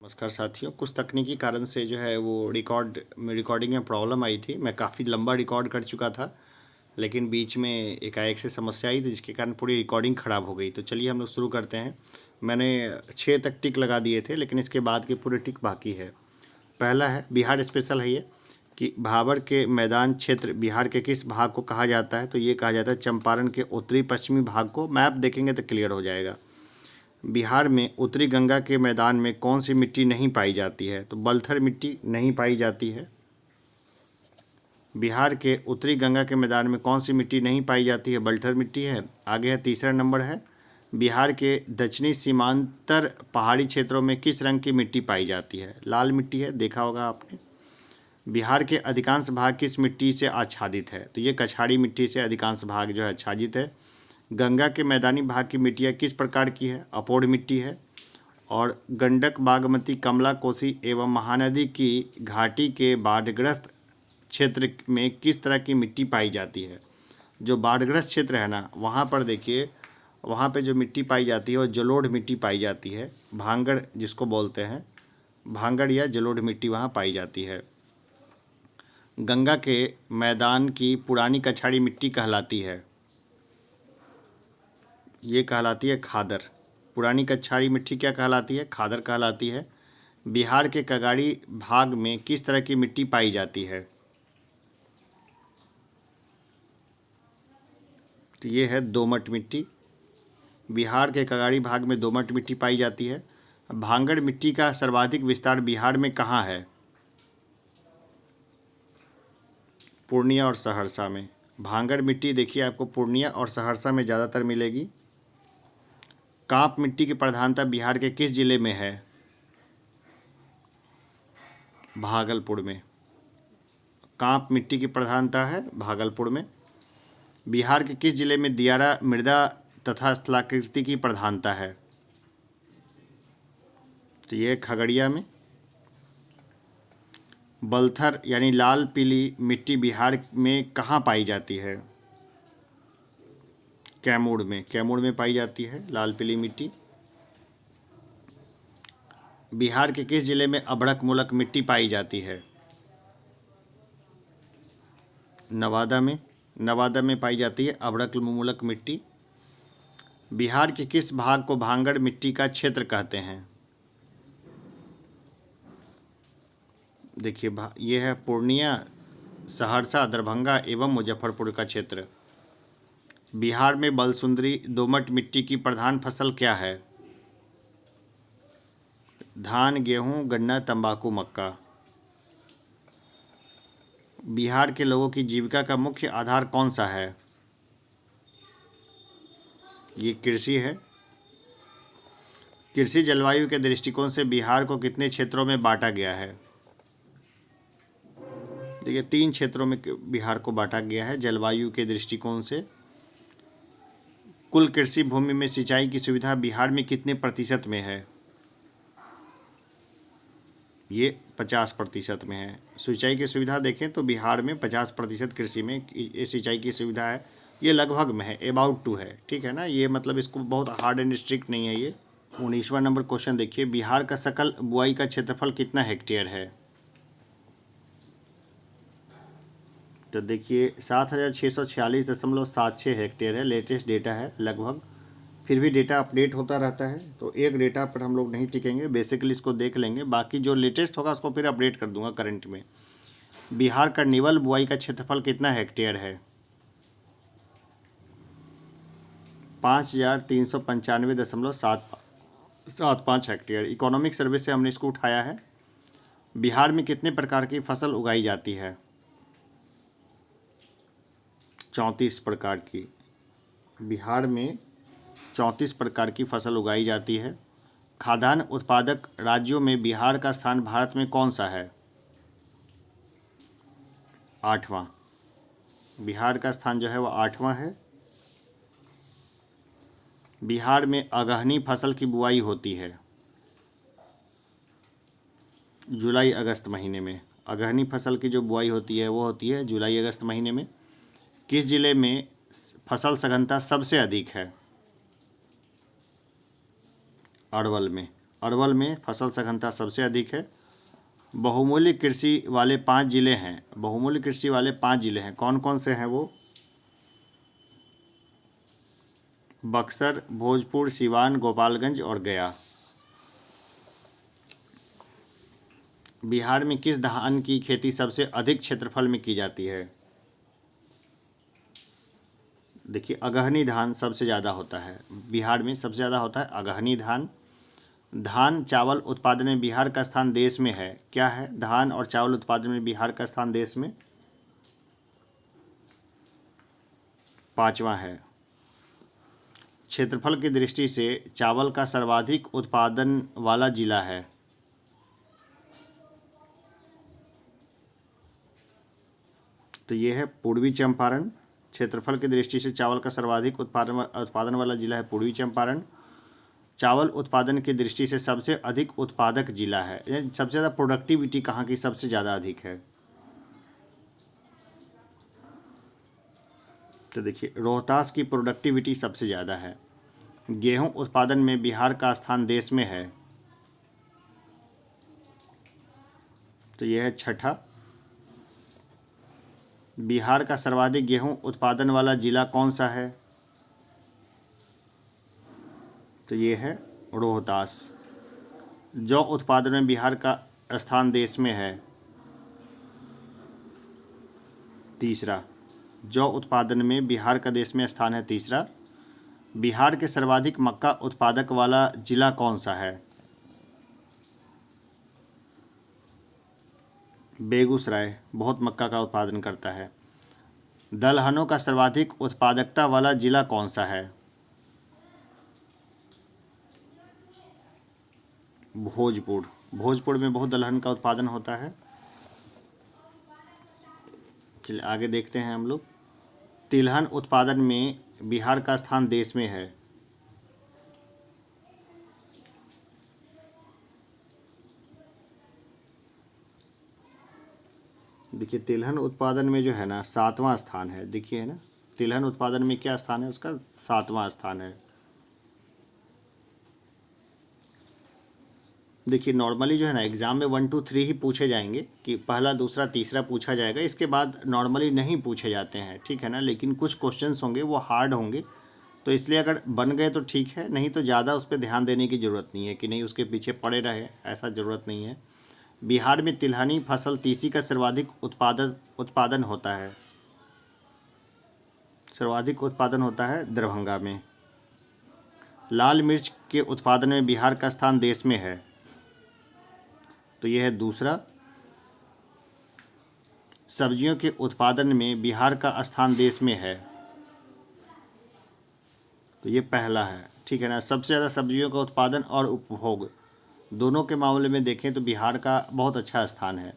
नमस्कार साथियों, कुछ तकनीकी कारण से जो है वो रिकॉर्डिंग में प्रॉब्लम आई थी। मैं काफ़ी लंबा रिकॉर्ड कर चुका था, लेकिन बीच में एकाएक से समस्या आई थी जिसके कारण पूरी रिकॉर्डिंग ख़राब हो गई। तो चलिए हम लोग शुरू करते हैं। मैंने 6 तक टिक लगा दिए थे, लेकिन इसके बाद के पूरे टिक बाकी है। पहला है बिहार स्पेशल है ये कि भाबर के मैदान क्षेत्र बिहार के किस भाग को कहा जाता है? तो ये कहा जाता है चंपारण के उत्तरी पश्चिमी भाग को। मैप देखेंगे तो क्लियर हो जाएगा। बिहार में उत्तरी गंगा के मैदान में कौन सी मिट्टी नहीं पाई जाती है? तो बलथर मिट्टी नहीं पाई जाती है। बिहार के उत्तरी गंगा के मैदान में कौन सी मिट्टी नहीं पाई जाती है? बलथर मिट्टी है। आगे है तीसरा नंबर है, बिहार के दक्षिणी सीमांतर पहाड़ी क्षेत्रों में किस रंग की मिट्टी पाई जाती है? लाल मिट्टी है, देखा होगा आपने। बिहार के अधिकांश भाग किस मिट्टी से आच्छादित है? तो ये कछाड़ी मिट्टी से अधिकांश भाग जो है आच्छादित है। गंगा के मैदानी भाग की मिट्टियाँ किस प्रकार की है? अपोढ़ मिट्टी है। और गंडक, बागमती, कमला, कोसी एवं महानदी की घाटी के बाढ़ग्रस्त क्षेत्र में किस तरह की मिट्टी पाई जाती है? जो बाढ़ग्रस्त क्षेत्र है ना, वहाँ पर देखिए, वहाँ पे जो मिट्टी पाई जाती है वो जलोढ़ मिट्टी पाई जाती है। भांगड़ जिसको बोलते हैं, भांगड़ या जलोढ़ मिट्टी वहाँ पाई जाती है। गंगा के मैदान की पुरानी कछाड़ी मिट्टी कहलाती है, ये कहलाती है खादर। पुरानी कछाड़ी मिट्टी क्या कहलाती है? खादर कहलाती है। बिहार के कगाड़ी भाग में किस तरह की मिट्टी पाई जाती है? तो ये है दोमट मिट्टी। बिहार के कगाड़ी भाग में दोमट मिट्टी पाई जाती है। भांगड़ मिट्टी का सर्वाधिक विस्तार बिहार में कहाँ है? पूर्णिया और सहरसा में। भांगड़ मिट्टी देखिए आपको पूर्णिया और सहरसा में ज़्यादातर मिलेगी। कांप मिट्टी की प्रधानता बिहार के किस जिले में है? भागलपुर में। कांप मिट्टी की प्रधानता है भागलपुर में। बिहार के किस जिले में दियारा मृदा तथा स्थलाकृति की प्रधानता है? तो ये खगड़िया में। बलथर यानी लाल पीली मिट्टी बिहार में कहाँ पाई जाती है? कैमूर में। कैमूर में पाई जाती है लाल पीली मिट्टी। बिहार के किस जिले में अभड़क मूलक मिट्टी पाई जाती है? नवादा में। नवादा में पाई जाती है अभड़क मूलक मिट्टी। बिहार के किस भाग को भांगड़ मिट्टी का क्षेत्र कहते हैं? देखिए ये है पूर्णिया, सहरसा, दरभंगा एवं मुजफ्फरपुर का क्षेत्र। बिहार में बलसुंदरी दोमट मिट्टी की प्रधान फसल क्या है? धान, गेहूं, गन्ना, तंबाकू, मक्का। बिहार के लोगों की जीविका का मुख्य आधार कौन सा है? ये कृषि है। कृषि जलवायु के दृष्टिकोण से बिहार को कितने क्षेत्रों में बांटा गया है? देखिए 3 क्षेत्रों में बिहार को बांटा गया है जलवायु के दृष्टिकोण से। कुल कृषि भूमि में सिंचाई की सुविधा बिहार में कितने प्रतिशत में है? ये 50% में है। सिंचाई की सुविधा देखें तो बिहार में 50% कृषि में सिंचाई की सुविधा है। ये लगभग में है, अबाउट टू है, ठीक है ना। ये मतलब इसको बहुत हार्ड एंड स्ट्रिक्ट नहीं है ये। 19वां नंबर क्वेश्चन देखिए, बिहार का सकल बुआई का क्षेत्रफल कितना हेक्टेयर है? तो देखिए 7646.76 हेक्टेयर है। लेटेस्ट डेटा है लगभग, फिर भी डेटा अपडेट होता रहता है, तो एक डेटा पर हम लोग नहीं टिकेंगे। बेसिकली इसको देख लेंगे, बाकी जो लेटेस्ट होगा उसको फिर अपडेट कर दूंगा करंट में। बिहार का निवल बुआई का क्षेत्रफल कितना हेक्टेयर है? 5395.75 हेक्टेयर। इकोनॉमिक सर्वे से हमने इसको उठाया है। बिहार में कितने प्रकार की फसल उगाई जाती है? 34 प्रकार की। बिहार में 34 प्रकार की फसल उगाई जाती है। खाद्यान्न उत्पादक राज्यों में बिहार का स्थान भारत में कौन सा है? 8वां। बिहार का स्थान जो है वो 8वां है। बिहार में अगहनी फसल की बुआई होती है जुलाई अगस्त महीने में। अगहनी फसल की जो बुआई होती है वो होती है जुलाई अगस्त महीने में। किस जिले में फसल सघनता सबसे अधिक है? अरवल में। अरवल में फसल सघनता सबसे अधिक है। बहुमूल्य कृषि वाले 5 जिले हैं, बहुमूल्य कृषि वाले 5 जिले हैं, कौन कौन से हैं वो? बक्सर, भोजपुर, सिवान, गोपालगंज और गया। बिहार में किस धान की खेती सबसे अधिक क्षेत्रफल में की जाती है? देखिए, अगहनी धान सबसे ज़्यादा होता है बिहार में, सबसे ज़्यादा होता है अगहनी धान। धान चावल उत्पादन में बिहार का स्थान देश में है, क्या है? धान और चावल उत्पादन में बिहार का स्थान देश में 5वां है। क्षेत्रफल की दृष्टि से चावल का सर्वाधिक उत्पादन वाला जिला है? तो ये है पूर्वी चंपारण। क्षेत्रफल की दृष्टि से चावल का सर्वाधिक उत्पादन वाला जिला है पूर्वी चंपारण। चावल उत्पादन की दृष्टि से सबसे अधिक उत्पादक जिला है, यानी सबसे ज़्यादा प्रोडक्टिविटी कहाँ की सबसे ज़्यादा अधिक है? तो देखिए, रोहतास की प्रोडक्टिविटी सबसे ज़्यादा है। गेहूं उत्पादन में बिहार का स्थान देश में है, तो यह है 6ठा। बिहार का सर्वाधिक गेहूं उत्पादन वाला जिला कौन सा है? तो ये है रोहतास। जौ उत्पादन में बिहार का स्थान देश में है, तीसरा। जौ उत्पादन में बिहार का देश में स्थान है, तीसरा। बिहार के सर्वाधिक मक्का उत्पादक वाला जिला कौन सा है? बेगूसराय बहुत मक्का का उत्पादन करता है। दलहनों का सर्वाधिक उत्पादकता वाला जिला कौन सा है? भोजपुर। भोजपुर में बहुत दलहन का उत्पादन होता है। चलिए आगे देखते हैं हम लोग। तिलहन उत्पादन में बिहार का स्थान देश में है, देखिए तिलहन उत्पादन में जो है ना 7वां स्थान है, देखिए है ना, तिलहन उत्पादन में क्या स्थान है उसका? 7वां स्थान है। देखिए नॉर्मली जो है ना एग्ज़ाम में 1 2 3 ही पूछे जाएंगे, कि पहला दूसरा तीसरा पूछा जाएगा, इसके बाद नॉर्मली नहीं पूछे जाते हैं, ठीक है ना। लेकिन कुछ क्वेश्चंस होंगे वो हार्ड होंगे, तो इसलिए अगर बन गए तो ठीक है, नहीं तो ज़्यादा उस पर ध्यान देने की ज़रूरत नहीं है कि नहीं उसके पीछे पड़े रहे, ऐसा ज़रूरत नहीं है। बिहार में तिलहनी फसल तीसी का सर्वाधिक उत्पादन होता है, सर्वाधिक उत्पादन होता है दरभंगा में। लाल मिर्च के उत्पादन में बिहार का स्थान देश में है, तो यह है दूसरा। सब्जियों के उत्पादन में बिहार का स्थान देश में है, तो ये पहला है, ठीक है ना। सबसे ज़्यादा सब्जियों का उत्पादन और उपभोग दोनों के मामले में देखें तो बिहार का बहुत अच्छा स्थान है।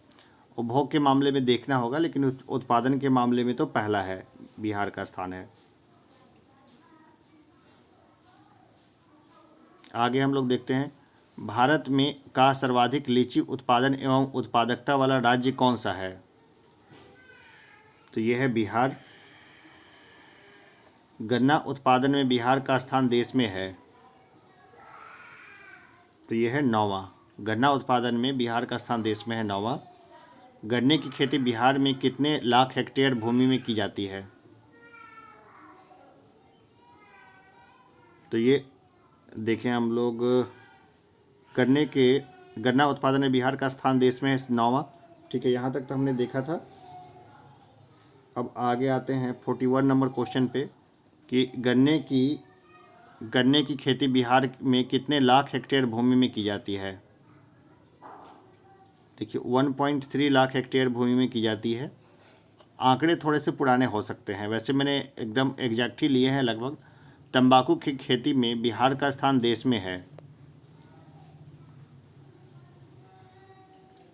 उपभोग के मामले में देखना होगा, लेकिन उत्पादन के मामले में तो पहला है, बिहार का स्थान है। आगे हम लोग देखते हैं, भारत में का सर्वाधिक लीची उत्पादन एवं उत्पादकता वाला राज्य कौन सा है? तो यह है बिहार। गन्ना उत्पादन में बिहार का स्थान देश में है, तो यह है 9वां। गन्ना उत्पादन में बिहार का स्थान देश में है 9वां। गन्ने की खेती बिहार में कितने लाख हेक्टेयर भूमि में की जाती है? तो ये देखें हम लोग, गन्ना उत्पादन में बिहार का स्थान देश में है 9वां, ठीक है, यहाँ तक तो हमने देखा था। अब आगे आते हैं 41 नंबर क्वेश्चन पे, कि गन्ने की खेती बिहार में कितने लाख हेक्टेयर भूमि में की जाती है? देखिए 1.3 लाख हेक्टेयर भूमि में की जाती है। आंकड़े थोड़े से पुराने हो सकते हैं, वैसे मैंने एकदम एग्जैक्ट ही लिए हैं लगभग। तंबाकू की खेती में बिहार का स्थान देश में है,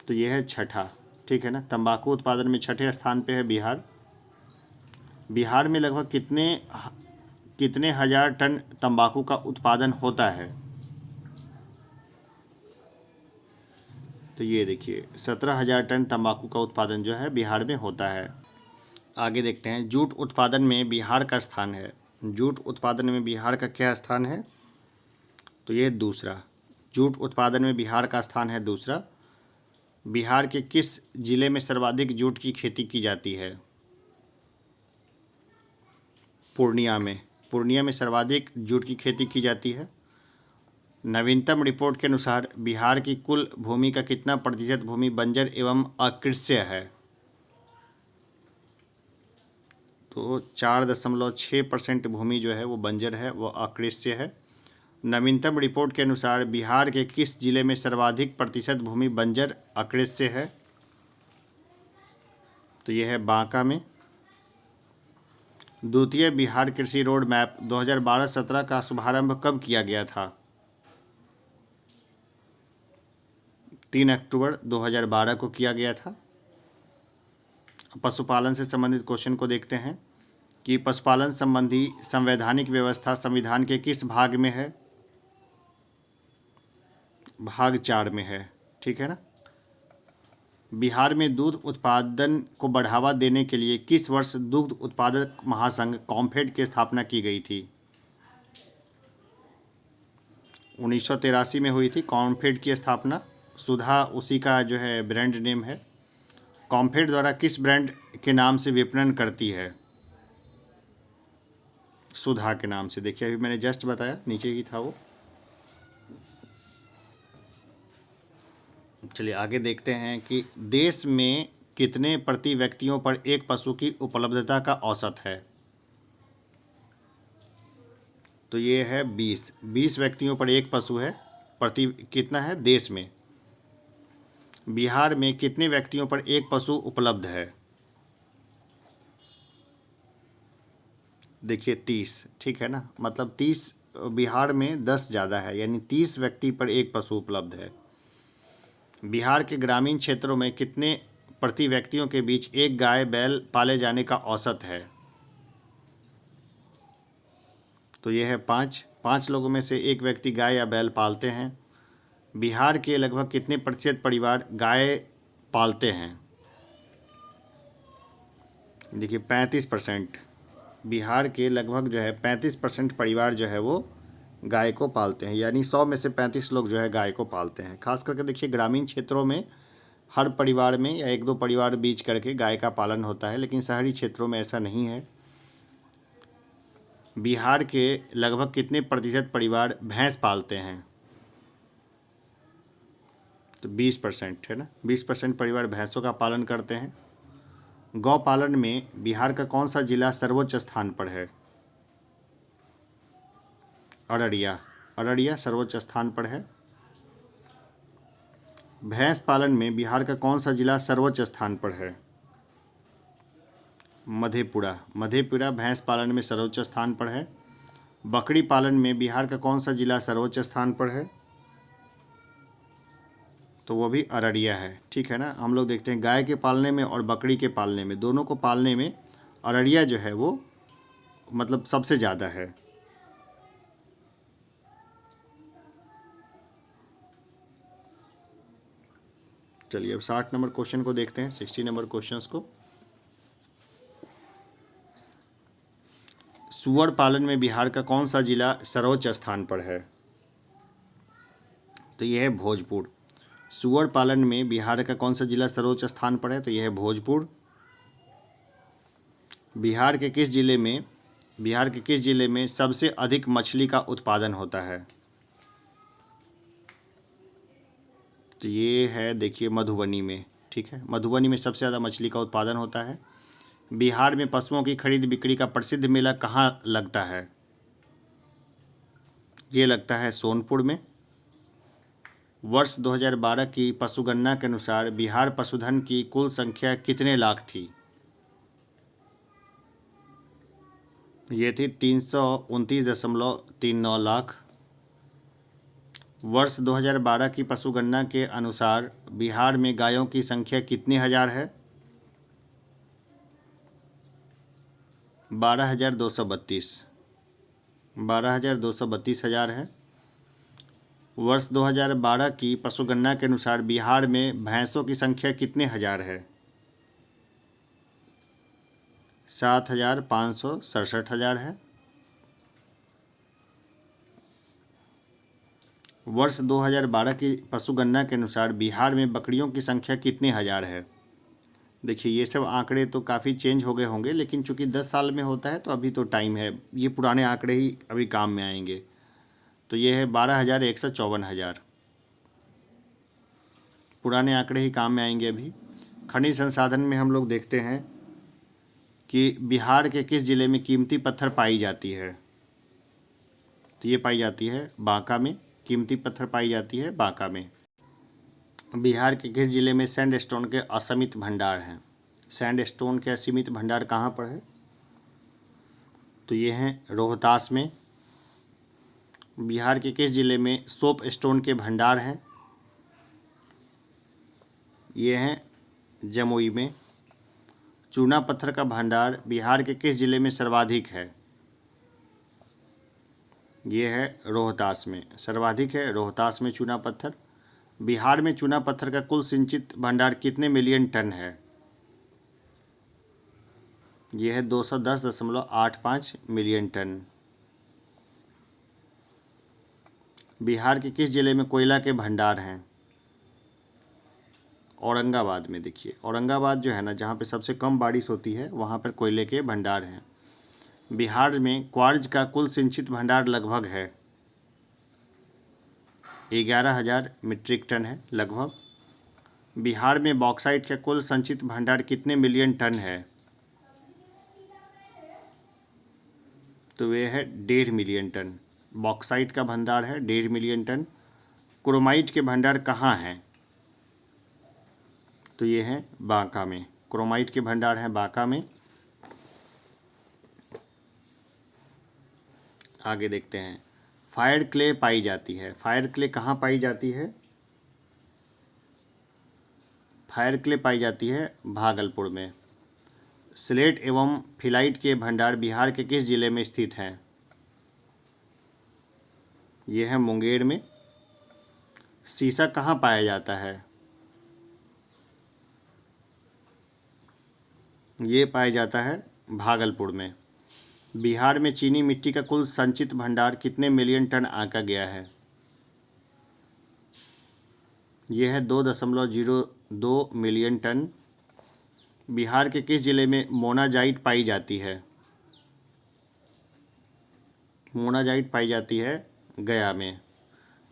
तो यह है 6ठा, ठीक है ना। तंबाकू उत्पादन में 6ठे स्थान पे है बिहार। बिहार में लगभग कितने हजार टन तंबाकू का उत्पादन होता है? तो ये देखिए 17,000 टन तंबाकू का उत्पादन जो है बिहार में होता है। आगे देखते हैं, जूट उत्पादन में बिहार का स्थान है। जूट उत्पादन में बिहार का क्या स्थान है? तो ये दूसरा। जूट उत्पादन में बिहार का स्थान है दूसरा। बिहार के किस जिले में सर्वाधिक जूट की खेती की जाती है? पूर्णिया में। पूर्णिया में सर्वाधिक जूट की खेती की जाती है। नवीनतम रिपोर्ट के अनुसार बिहार की कुल भूमि का कितना प्रतिशत भूमि बंजर एवं अकृष्य है? तो 4.6% भूमि जो है वो बंजर है, वो अकृष्य है। नवीनतम रिपोर्ट के अनुसार बिहार के किस जिले में सर्वाधिक प्रतिशत भूमि बंजर अकृष्य है? तो यह है बांका में। द्वितीय बिहार कृषि रोड मैप 2012-17 का शुभारंभ कब किया गया था? 3 अक्टूबर 2012 को किया गया था। पशुपालन से संबंधित क्वेश्चन को देखते हैं कि पशुपालन संबंधी संवैधानिक व्यवस्था संविधान के किस भाग में है? भाग 4 में है, ठीक है ना। बिहार में दूध उत्पादन को बढ़ावा देने के लिए किस वर्ष दुग्ध उत्पादक महासंघ कॉम्फेड की स्थापना की गई थी? 1983 में हुई थी कॉम्फेड की स्थापना। सुधा उसी का जो है ब्रांड नेम है। कॉम्फेड द्वारा किस ब्रांड के नाम से विपणन करती है? सुधा के नाम से। देखिए अभी मैंने जस्ट बताया, नीचे ही था वो। चलिए आगे देखते हैं कि देश में कितने प्रति व्यक्तियों पर एक पशु की उपलब्धता का औसत है? तो ये है 20 व्यक्तियों पर एक पशु है। प्रति कितना है देश में? बिहार में कितने व्यक्तियों पर एक पशु उपलब्ध है? देखिए 30, ठीक है ना। मतलब 30, बिहार में 10 ज़्यादा है, यानी 30 व्यक्ति पर एक पशु उपलब्ध है। बिहार के ग्रामीण क्षेत्रों में कितने प्रति व्यक्तियों के बीच एक गाय बैल पाले जाने का औसत है? तो यह है 5 लोगों में से एक व्यक्ति गाय या बैल पालते हैं। बिहार के लगभग कितने प्रतिशत परिवार गाय पालते हैं? देखिए 35%। बिहार के लगभग जो है 35% परिवार जो है वो गाय को पालते हैं, यानी 100 में से 35 लोग जो है गाय को पालते हैं। खास करके देखिए ग्रामीण क्षेत्रों में हर परिवार में या 1-2 परिवार बीच करके गाय का पालन होता है, लेकिन शहरी क्षेत्रों में ऐसा नहीं है। बिहार के लगभग कितने प्रतिशत परिवार भैंस पालते हैं? तो 20% है ना। 20% परिवार भैंसों का पालन करते हैं। गौ पालन में बिहार का कौन सा जिला सर्वोच्च स्थान पर है? अररिया सर्वोच्च स्थान पर है। भैंस पालन में बिहार का कौन सा जिला सर्वोच्च स्थान पर है? मधेपुरा भैंस पालन में सर्वोच्च स्थान पर है। बकरी पालन में बिहार का कौन सा जिला सर्वोच्च स्थान पर है? तो वो भी अररिया है, ठीक है ना। हम लोग देखते हैं गाय के पालने में और बकरी के पालने में, दोनों को पालने में अररिया जो है वो मतलब सबसे ज़्यादा है। चलिए अब 60 नंबर क्वेश्चन को देखते हैं, 60 नंबर क्वेश्चंस को। सुअर पालन में बिहार का कौन सा जिला सर्वोच्च स्थान पर है? तो यह है भोजपुर। सुअर पालन में बिहार का कौन सा जिला सर्वोच्च स्थान पर है? तो यह है भोजपुर। बिहार के किस जिले में सबसे अधिक मछली का उत्पादन होता है? तो ये है देखिए मधुबनी में, ठीक है। मधुबनी में सबसे ज़्यादा मछली का उत्पादन होता है। बिहार में पशुओं की खरीद बिक्री का प्रसिद्ध मेला कहाँ लगता है? ये लगता है सोनपुर में। वर्ष 2012 की पशुगणना के अनुसार बिहार पशुधन की कुल संख्या कितने लाख थी? ये थी 329.39 लाख। वर्ष 2012 की पशुगणना के अनुसार बिहार में गायों की संख्या कितनी हज़ार है? 12,232 हज़ार है। वर्ष 2012 की पशुगणना के अनुसार बिहार में भैंसों की संख्या कितने हज़ार है? 7,567 हज़ार है। वर्ष 2012 की पशुगणना के अनुसार बिहार में बकरियों की संख्या कितने हजार है? देखिए ये सब आंकड़े तो काफ़ी चेंज हो गए होंगे, लेकिन चूंकि 10 साल में होता है तो अभी तो टाइम है, ये पुराने आंकड़े ही अभी काम में आएंगे। तो ये है 12,000, 154,000, पुराने आंकड़े ही काम में आएंगे अभी। खनिज संसाधन में हम लोग देखते हैं कि बिहार के किस जिले में कीमती पत्थर पाई जाती है? तो ये पाई जाती है बांका में, कीमती पत्थर पाई जाती है बांका में। बिहार के किस जिले में सैंडस्टोन के असीमित भंडार हैं? सैंडस्टोन के असीमित भंडार कहाँ पर है? तो ये हैं रोहतास में। बिहार के किस जिले में सोप स्टोन के भंडार हैं? ये हैं जमुई में। चूना पत्थर का भंडार बिहार के किस जिले में सर्वाधिक है? ये है रोहतास में, सर्वाधिक है रोहतास में चूना पत्थर। बिहार में चूना पत्थर का कुल सिंचित भंडार कितने मिलियन टन है? ये है 210.85 मिलियन टन। बिहार के किस जिले में कोयला के भंडार हैं? औरंगाबाद में। देखिए औरंगाबाद जो है ना, जहाँ पे सबसे कम बारिश होती है वहाँ पर कोयले के भंडार हैं। बिहार में क्वार्ज का कुल सिंचित भंडार लगभग है 11,000 मीट्रिक टन है लगभग। बिहार में बॉक्साइट का कुल संचित भंडार कितने मिलियन टन है? तो वे है 1.5 मिलियन टन। बॉक्साइट का भंडार है 1.5 मिलियन टन। क्रोमाइट के भंडार कहाँ हैं? तो ये है बांका में, क्रोमाइट के भंडार हैं बांका में। आगे देखते हैं, फायर क्ले पाई जाती है। फायर क्ले कहाँ पाई जाती है? फायर क्ले पाई जाती है भागलपुर में। स्लेट एवं फिलाइट के भंडार बिहार के किस जिले में स्थित हैं? ये है मुंगेर में। सीसा कहाँ पाया जाता है? ये पाया जाता है भागलपुर में। बिहार में चीनी मिट्टी का कुल संचित भंडार कितने मिलियन टन आंका गया है? यह है 2.02 मिलियन टन। बिहार के किस जिले में मोनाजाइट पाई जाती है? मोनाजाइट पाई जाती है गया में।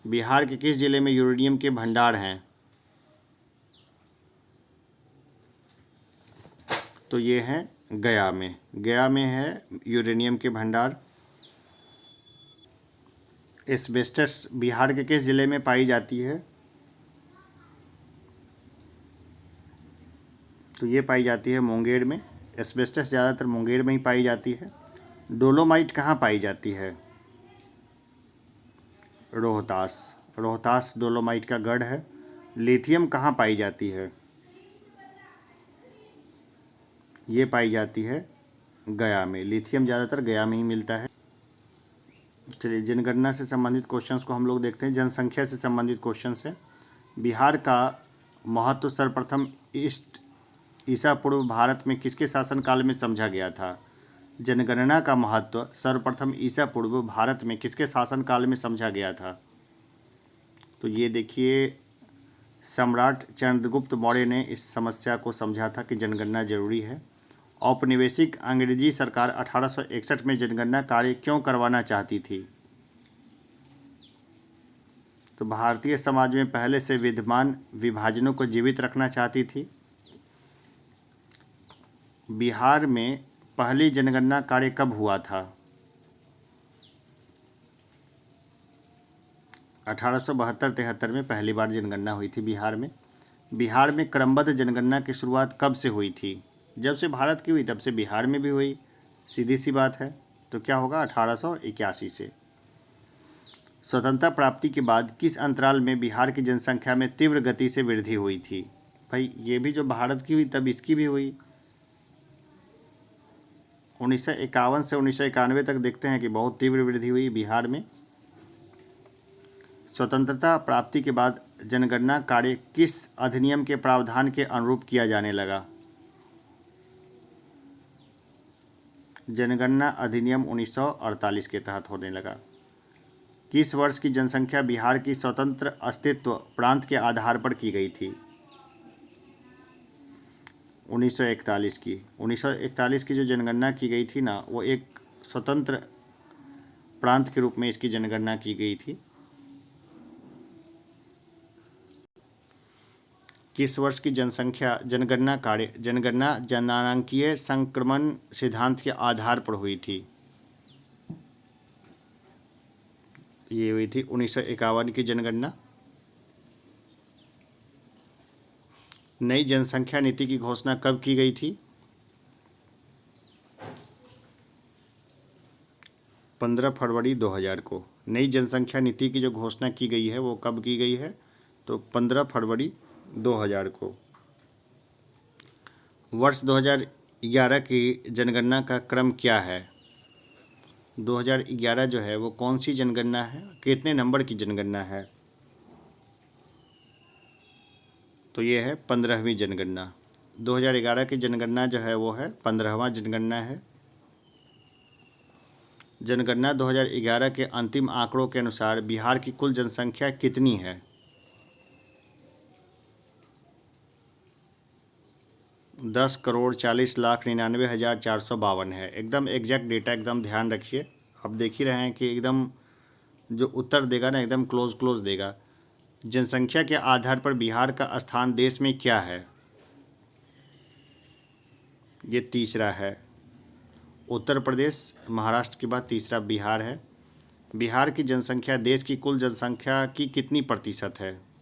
बिहार के किस जिले में यूरेनियम के भंडार हैं? तो ये हैं गया में। गया में है यूरेनियम के भंडार। एस्बेस्टस बिहार के किस जिले में पाई जाती है? तो ये पाई जाती है मुंगेर में। एस्बेस्टस ज़्यादातर मुंगेर में ही पाई जाती है। डोलोमाइट कहाँ पाई जाती है? रोहतास। रोहतास डोलोमाइट का गढ़ है। लिथियम कहाँ पाई जाती है? ये पाई जाती है गया में। लिथियम ज़्यादातर गया में ही मिलता है। चलिए जनगणना से संबंधित क्वेश्चंस को हम लोग देखते हैं। जनसंख्या से संबंधित क्वेश्चंस है। बिहार का महत्व सर्वप्रथम ईसा पूर्व भारत में किसके शासनकाल में समझा गया था? जनगणना का महत्व सर्वप्रथम ईसा पूर्व भारत में किसके शासनकाल में समझा गया था? तो ये देखिए सम्राट चंद्रगुप्त मौर्य ने इस समस्या को समझा था कि जनगणना जरूरी है। औपनिवेशिक अंग्रेजी सरकार 1861 में जनगणना कार्य क्यों करवाना चाहती थी? तो भारतीय समाज में पहले से विद्यमान विभाजनों को जीवित रखना चाहती थी। बिहार में पहली जनगणना कार्य कब हुआ था? 1872-73 में पहली बार जनगणना हुई थी बिहार में। बिहार में क्रमबद्ध जनगणना की शुरुआत कब से हुई थी? जब से भारत की हुई तब से बिहार में भी हुई, सीधी सी बात है। तो क्या होगा? 1881 से। स्वतंत्रता प्राप्ति के बाद किस अंतराल में बिहार की जनसंख्या में तीव्र गति से वृद्धि हुई थी? भाई ये भी जो भारत की हुई तब इसकी भी हुई। 1951 से 1991 तक देखते हैं कि बहुत तीव्र वृद्धि हुई बिहार में। स्वतंत्रता प्राप्ति के बाद जनगणना कार्य किस अधिनियम के प्रावधान के अनुरूप किया जाने लगा? जनगणना अधिनियम 1948 के तहत होने लगा। किस वर्ष की जनसंख्या बिहार की स्वतंत्र अस्तित्व प्रांत के आधार पर की गई थी? 1941 की। 1941 की जो जनगणना की गई थी ना, वो एक स्वतंत्र प्रांत के रूप में इसकी जनगणना की गई थी। किस वर्ष की जनगणना जनांकीय संक्रमण सिद्धांत के आधार पर हुई थी? ये हुई थी 1951 की जनगणना। नई जनसंख्या नीति की घोषणा कब की गई थी? 15 फरवरी 2000 को। नई जनसंख्या नीति की जो घोषणा की गई है वो कब की गई है? तो 15 फरवरी 2000 को। वर्ष 2011 की जनगणना का क्रम क्या है? 2011 जो है वो कौन सी जनगणना है, कितने नंबर की जनगणना है? तो ये है 15वीं जनगणना। 2011 की जनगणना जो है वो है 15वां जनगणना है। जनगणना 2011 के अंतिम आंकड़ों के अनुसार बिहार की कुल जनसंख्या कितनी है? 10,40,99,452 है। एकदम एग्जैक्ट डेटा, एकदम ध्यान रखिए। आप देख ही रहे हैं कि एकदम जो उत्तर देगा ना एकदम क्लोज देगा। जनसंख्या के आधार पर बिहार का स्थान देश में क्या है? ये तीसरा है। उत्तर प्रदेश, महाराष्ट्र के बाद तीसरा बिहार है। बिहार की जनसंख्या देश की कुल जनसंख्या की कितनी प्रतिशत है?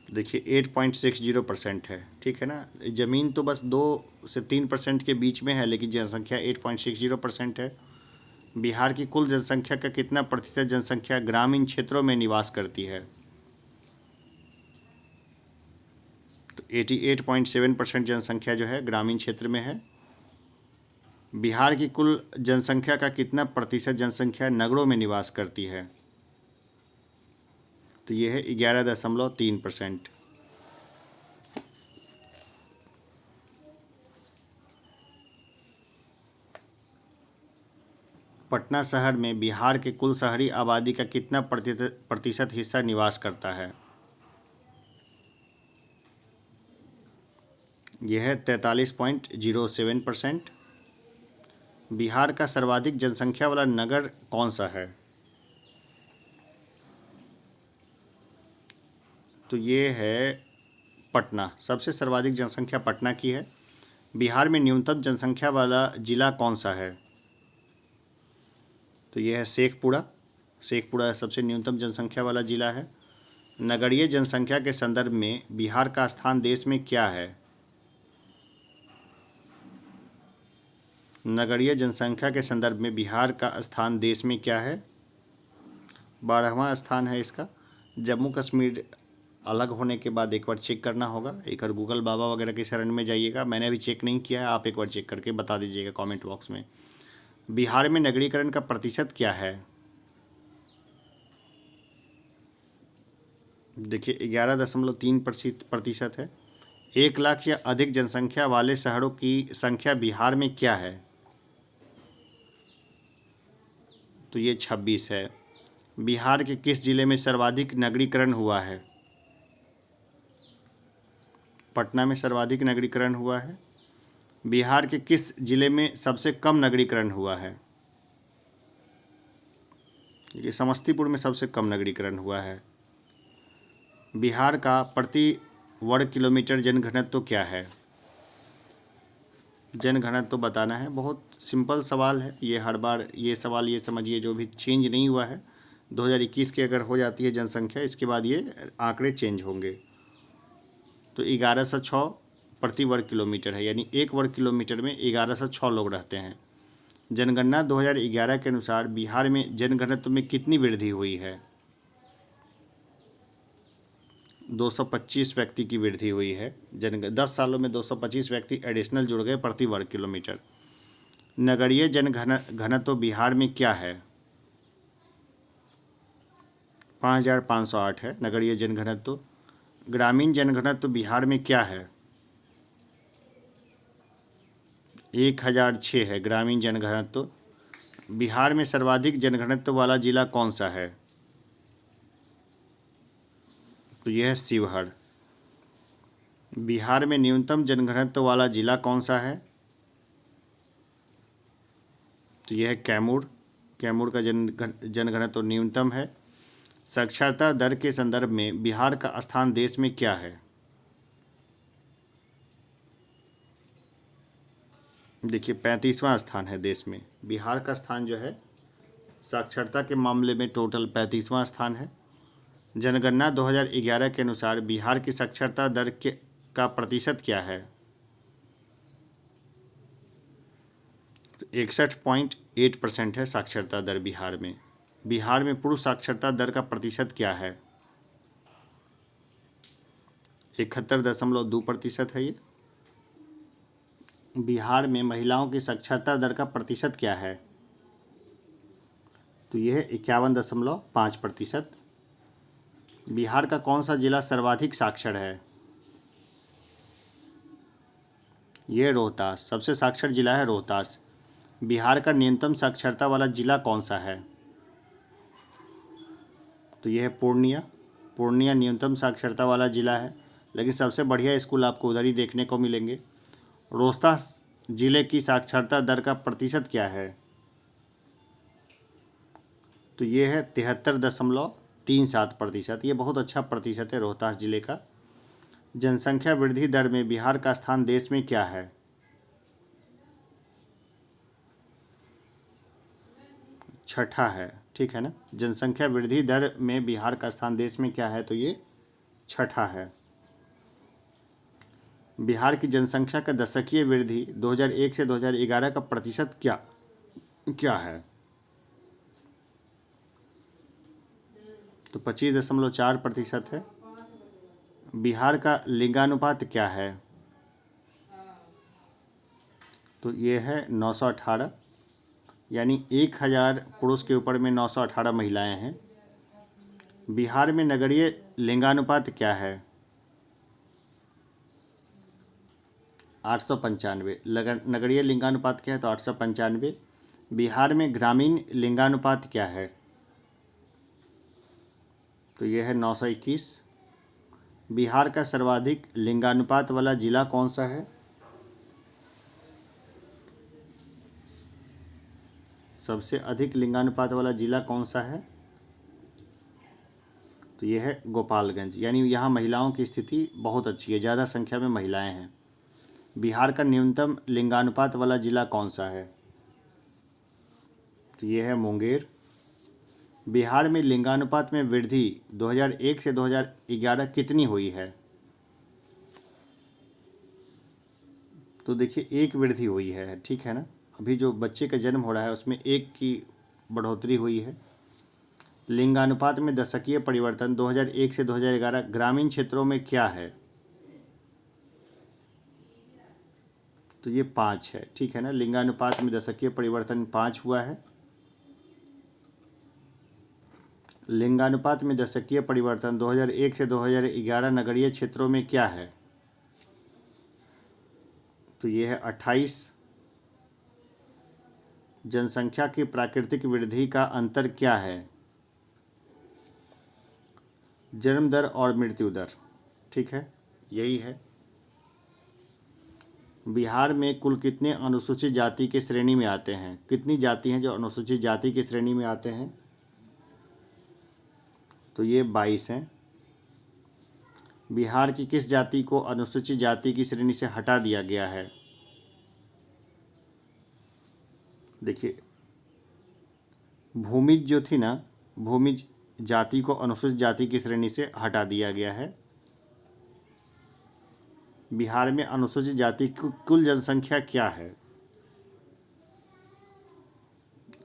देखिए 8.60% है। ठीक है ना। ज़मीन तो बस 2 से 3% के बीच में है, लेकिन जनसंख्या 8.60% है। बिहार की कुल जनसंख्या का कितना प्रतिशत जनसंख्या ग्रामीण क्षेत्रों में निवास करती है? तो 88.7% जनसंख्या जो है ग्रामीण क्षेत्र में है। बिहार की कुल जनसंख्या का कितना प्रतिशत जनसंख्या नगरों में निवास करती है? तो ये है 11.3%। पटना शहर में बिहार के कुल शहरी आबादी का कितना प्रतिशत हिस्सा निवास करता है? यह है 43.07%। बिहार का सर्वाधिक जनसंख्या वाला नगर कौन सा है? तो ये है पटना। सबसे सर्वाधिक जनसंख्या पटना की है। बिहार में न्यूनतम जनसंख्या वाला जिला कौन सा है? तो ये है शेखपुरा। शेखपुरा सबसे न्यूनतम जनसंख्या वाला जिला है। नगरीय जनसंख्या के संदर्भ में बिहार का स्थान देश में क्या है? नगरीय जनसंख्या के संदर्भ में बिहार का स्थान देश में क्या है? 12वां स्थान है इसका। जम्मू कश्मीर अलग होने के बाद एक बार चेक करना होगा। एक बार गूगल बाबा वगैरह के शरण में जाइएगा। मैंने अभी चेक नहीं किया है, आप एक बार चेक करके बता दीजिएगा कमेंट बॉक्स में। बिहार में नगरीकरण का प्रतिशत क्या है? देखिए 11.3% है। 1 लाख या अधिक जनसंख्या वाले शहरों की संख्या बिहार में क्या है? तो ये 26 है। बिहार के किस जिले में सर्वाधिक नगरीकरण हुआ है? पटना में सर्वाधिक नगरीकरण हुआ है। बिहार के किस जिले में सबसे कम नगरीकरण हुआ है? ये समस्तीपुर में सबसे कम नगरीकरण हुआ है। बिहार का प्रति वर्ग किलोमीटर जनघनत्व क्या है? जनघनत्व बताना है। बहुत सिंपल सवाल है ये। हर बार ये सवाल ये समझिए जो भी चेंज नहीं हुआ है। 2021 की अगर हो जाती है जनसंख्या, इसके बाद ये आंकड़े चेंज होंगे। तो 1106 प्रति वर्ग किलोमीटर है, यानी 1 वर्ग किलोमीटर में 1106 लोग रहते हैं। जनगणना 2011 के अनुसार बिहार में जनघनत्व में कितनी वृद्धि हुई है? 225 व्यक्ति की वृद्धि हुई है। 10 सालों में 225 व्यक्ति एडिशनल जुड़ गए प्रति वर्ग किलोमीटर। नगरीय घनत्व बिहार में क्या है? 5508 है नगरीय जनघनत्व। ग्रामीण जनघनत्व बिहार में क्या है? 1006 है ग्रामीण जनघनत्व। बिहार में सर्वाधिक जनघनत्व वाला जिला कौन सा है? तो यह है शिवहर। बिहार में न्यूनतम जनघनत्व वाला जिला कौन सा है? तो यह है कैमूर। कैमूर का जनघनत्व न्यूनतम है। साक्षरता दर के संदर्भ में बिहार का स्थान देश में क्या है? देखिए 35वां स्थान है देश में। बिहार का स्थान जो है साक्षरता के मामले में टोटल 35वां स्थान है। जनगणना 2011 के अनुसार बिहार की साक्षरता दर का प्रतिशत क्या है? तो 61.8% है साक्षरता दर बिहार में। बिहार में पुरुष साक्षरता दर का प्रतिशत क्या है? 71.2% है ये। बिहार में महिलाओं की साक्षरता दर का प्रतिशत क्या है? तो यह है 51.5%। बिहार का कौन सा जिला सर्वाधिक साक्षर है? यह रोहतास। सबसे साक्षर जिला है रोहतास। बिहार का न्यूनतम साक्षरता वाला जिला कौन सा है? तो यह है पूर्णिया। पूर्णिया न्यूनतम साक्षरता वाला जिला है, लेकिन सबसे बढ़िया स्कूल आपको उधर ही देखने को मिलेंगे। रोहतास जिले की साक्षरता दर का प्रतिशत क्या है? तो ये है 73.37%। ये बहुत अच्छा प्रतिशत है रोहतास जिले का। जनसंख्या वृद्धि दर में बिहार का स्थान देश में क्या है? छठा है, ठीक है ना। जनसंख्या वृद्धि दर में बिहार का स्थान देश में क्या है? तो ये छठा है। बिहार की जनसंख्या का दशकीय वृद्धि 2001 से 2011 का प्रतिशत क्या है? तो 25.4% है। बिहार का लिंगानुपात क्या है? तो ये है 918, यानी 1000 पुरुष के ऊपर में 918 महिलाएं हैं। बिहार में नगरीय लिंगानुपात क्या है? 895। नगरीय लिंगानुपात क्या है? तो 895। बिहार में ग्रामीण लिंगानुपात क्या है? तो यह है 921। बिहार का सर्वाधिक लिंगानुपात वाला जिला कौन सा है? सबसे अधिक लिंगानुपात वाला जिला कौन सा है? तो यह है गोपालगंज। यानी यहाँ महिलाओं की स्थिति बहुत अच्छी है, ज़्यादा संख्या में महिलाएं हैं। बिहार का न्यूनतम लिंगानुपात वाला जिला कौन सा है? तो यह है मुंगेर। बिहार में लिंगानुपात में वृद्धि 2001 से 2011 कितनी हुई है? तो देखिए एक वृद्धि हुई है, ठीक है ना। अभी जो बच्चे का जन्म हो रहा है उसमें एक की बढ़ोतरी हुई है। लिंगानुपात में दशकीय परिवर्तन 2001 से 2011 ग्रामीण क्षेत्रों में क्या है? तो ये 5 है, ठीक है ना। लिंगानुपात में दशकीय परिवर्तन 5 हुआ है। लिंगानुपात में दशकीय परिवर्तन 2001 से 2011 नगरीय क्षेत्रों में क्या है? तो ये है 28। जनसंख्या की प्राकृतिक वृद्धि का अंतर क्या है? जन्म दर और मृत्यु दर, ठीक है, यही है। बिहार में कुल कितने अनुसूचित जाति के श्रेणी में आते हैं? कितनी जाति हैं जो अनुसूचित जाति की श्रेणी में आते हैं? तो ये 22 हैं। बिहार की किस जाति को अनुसूचित जाति की श्रेणी से हटा दिया गया है? देखिए भूमिज जो थी ना, भूमिज जाति को अनुसूचित जाति की श्रेणी से हटा दिया गया है। बिहार में अनुसूचित जाति की कुल जनसंख्या क्या है?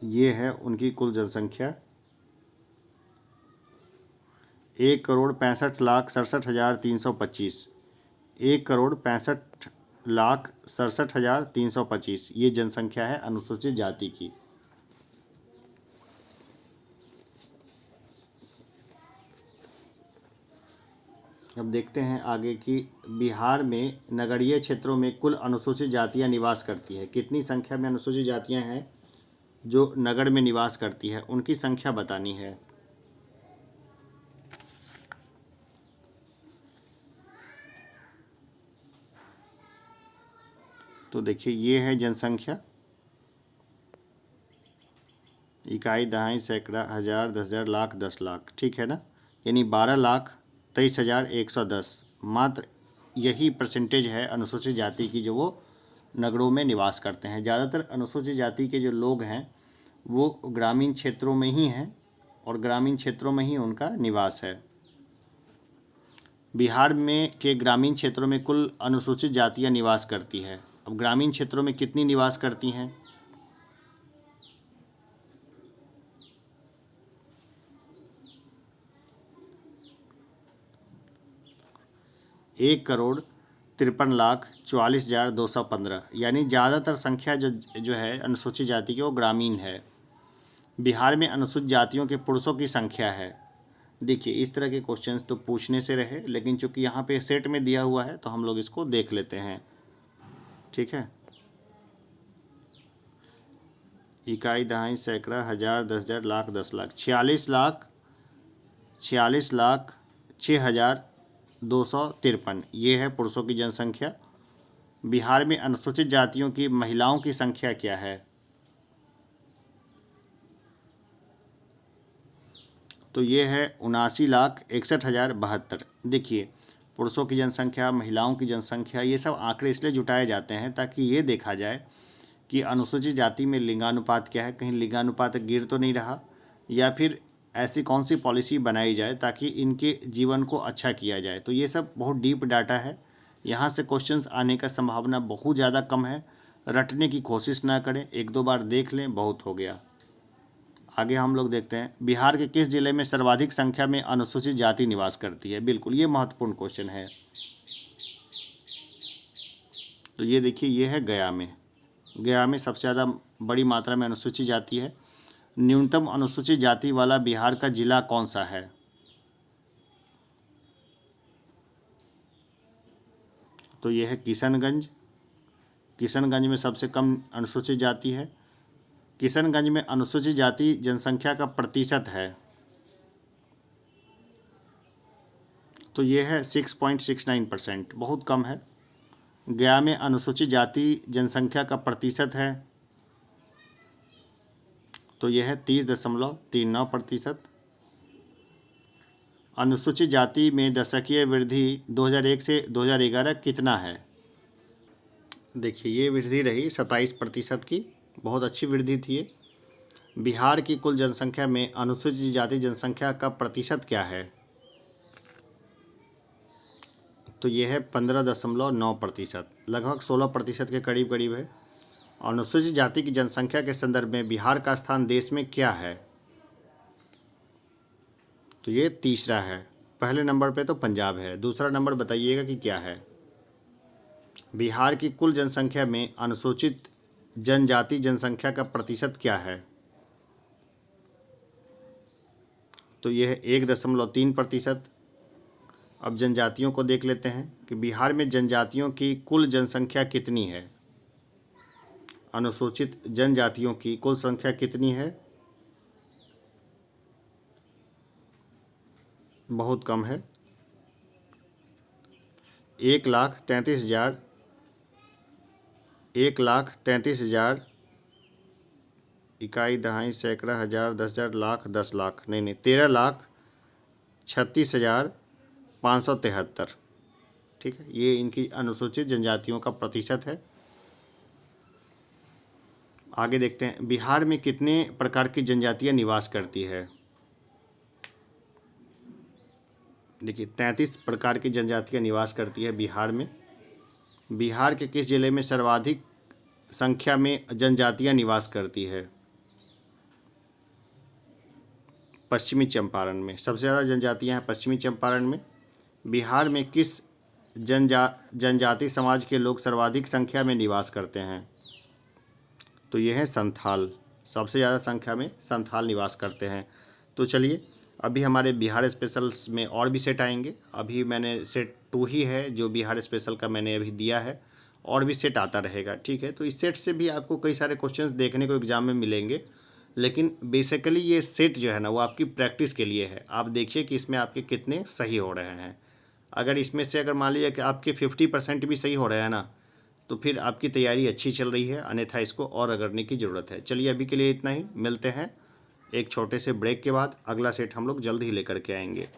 ये है उनकी कुल जनसंख्या 1,65,67,325। 1,65,67,325 ये जनसंख्या है अनुसूचित जाति की। अब देखते हैं आगे कि बिहार में नगरीय क्षेत्रों में कुल अनुसूचित जातियां निवास करती है। कितनी संख्या में अनुसूचित जातियां हैं जो नगर में निवास करती है उनकी संख्या बतानी है। तो देखिए ये है जनसंख्या, इकाई, दहाई, सैकड़ा, हज़ार, 10,000, लाख, 10 लाख, ठीक है ना। यानी 12,23,110 मात्र यही परसेंटेज है अनुसूचित जाति की जो वो नगरों में निवास करते हैं। ज़्यादातर अनुसूचित जाति के जो लोग हैं वो ग्रामीण क्षेत्रों में ही हैं और ग्रामीण क्षेत्रों में ही उनका निवास है। बिहार में के ग्रामीण क्षेत्रों में कुल अनुसूचित जातियां निवास करती है। अब ग्रामीण क्षेत्रों में कितनी निवास करती हैं? 1,53,44,215, यानी ज़्यादातर संख्या जो है अनुसूचित जाति की वो ग्रामीण है। बिहार में अनुसूचित जातियों के पुरुषों की संख्या है। देखिए इस तरह के क्वेश्चंस तो पूछने से रहे, लेकिन चूंकि यहाँ पे सेट में दिया हुआ है तो हम लोग इसको देख लेते हैं, ठीक है। इकाई, दहाई, सैकड़ा, हज़ार, 10,000, लाख, 10 लाख, 46,06,253 ये है पुरुषों की जनसंख्या। बिहार में अनुसूचित जातियों की महिलाओं की संख्या क्या है? तो ये है 79,61,072। देखिए पुरुषों की जनसंख्या, महिलाओं की जनसंख्या, ये सब आंकड़े इसलिए जुटाए जाते हैं ताकि ये देखा जाए कि अनुसूचित जाति में लिंगानुपात क्या है, कहीं लिंगानुपात गिर तो नहीं रहा, या फिर ऐसी कौन सी पॉलिसी बनाई जाए ताकि इनके जीवन को अच्छा किया जाए। तो ये सब बहुत डीप डाटा है, यहाँ से क्वेश्चंस आने का संभावना बहुत ज़्यादा कम है। रटने की कोशिश ना करें, एक दो बार देख लें, बहुत हो गया। आगे हम लोग देखते हैं बिहार के किस जिले में सर्वाधिक संख्या में अनुसूचित जाति निवास करती है। बिल्कुल ये महत्वपूर्ण क्वेश्चन है। तो ये देखिए ये है गया में। गया में सबसे ज़्यादा बड़ी मात्रा में अनुसूचित जाति है। न्यूनतम अनुसूचित जाति वाला बिहार का जिला कौन सा है? तो ये है किशनगंज। किशनगंज में सबसे कम अनुसूचित जाति है। किशनगंज में अनुसूचित जाति जनसंख्या का प्रतिशत है तो ये है 6.69%, बहुत कम है। गया में अनुसूचित जाति जनसंख्या का प्रतिशत है तो यह है 30.39%। अनुसूचित जाति में दशकीय वृद्धि 2001 से 2011 कितना है? देखिए ये वृद्धि रही 27% की, बहुत अच्छी वृद्धि थी ये। बिहार की कुल जनसंख्या में अनुसूचित जाति जनसंख्या का प्रतिशत क्या है? तो ये है 15.9%, लगभग 16% के करीब करीब है। अनुसूचित जाति की जनसंख्या के संदर्भ में बिहार का स्थान देश में क्या है? तो ये तीसरा है। पहले नंबर पे तो पंजाब है, दूसरा नंबर बताइएगा कि क्या है। बिहार की कुल जनसंख्या में अनुसूचित जनजाति जनसंख्या का प्रतिशत क्या है? तो यह है 1.3%। अब जनजातियों को देख लेते हैं कि बिहार में जनजातियों की कुल जनसंख्या कितनी है। अनुसूचित जनजातियों की कुल संख्या कितनी है? बहुत कम है, 1,33,000 इकाई, दहाई, सैकड़ा, हज़ार, 10,000, लाख, 10 लाख, नहीं 13,36,573, ठीक है। ये इनकी अनुसूचित जनजातियों का प्रतिशत है। आगे देखते हैं बिहार में कितने प्रकार की जनजातियां निवास करती है। देखिए 33 प्रकार की जनजातियां निवास करती है बिहार में। बिहार के किस जिले में सर्वाधिक संख्या में जनजातियां निवास करती है? पश्चिमी चंपारण में सबसे ज़्यादा जनजातियां हैं, पश्चिमी चंपारण में। बिहार में किस जनजाति समाज के लोग सर्वाधिक संख्या में निवास करते हैं? तो ये है संथाल, सबसे ज़्यादा संख्या में संथाल निवास करते हैं। तो चलिए अभी हमारे बिहार स्पेशल्स में और भी सेट आएंगे। अभी मैंने सेट 2 ही है जो बिहार स्पेशल का मैंने अभी दिया है, और भी सेट आता रहेगा, ठीक है। तो इस सेट से भी आपको कई सारे क्वेश्चंस देखने को एग्जाम में मिलेंगे, लेकिन बेसिकली ये सेट जो है ना वो आपकी प्रैक्टिस के लिए है। आप देखिए कि इसमें आपके कितने सही हो रहे हैं। अगर इसमें से अगर मान लीजिए कि आपके 50% भी सही हो रहे हैं ना, तो फिर आपकी तैयारी अच्छी चल रही है, अन्यथा इसको और अगरने की ज़रूरत है। चलिए अभी के लिए इतना ही, मिलते हैं एक छोटे से ब्रेक के बाद। अगला सेट हम लोग जल्द ही लेकर के आएंगे।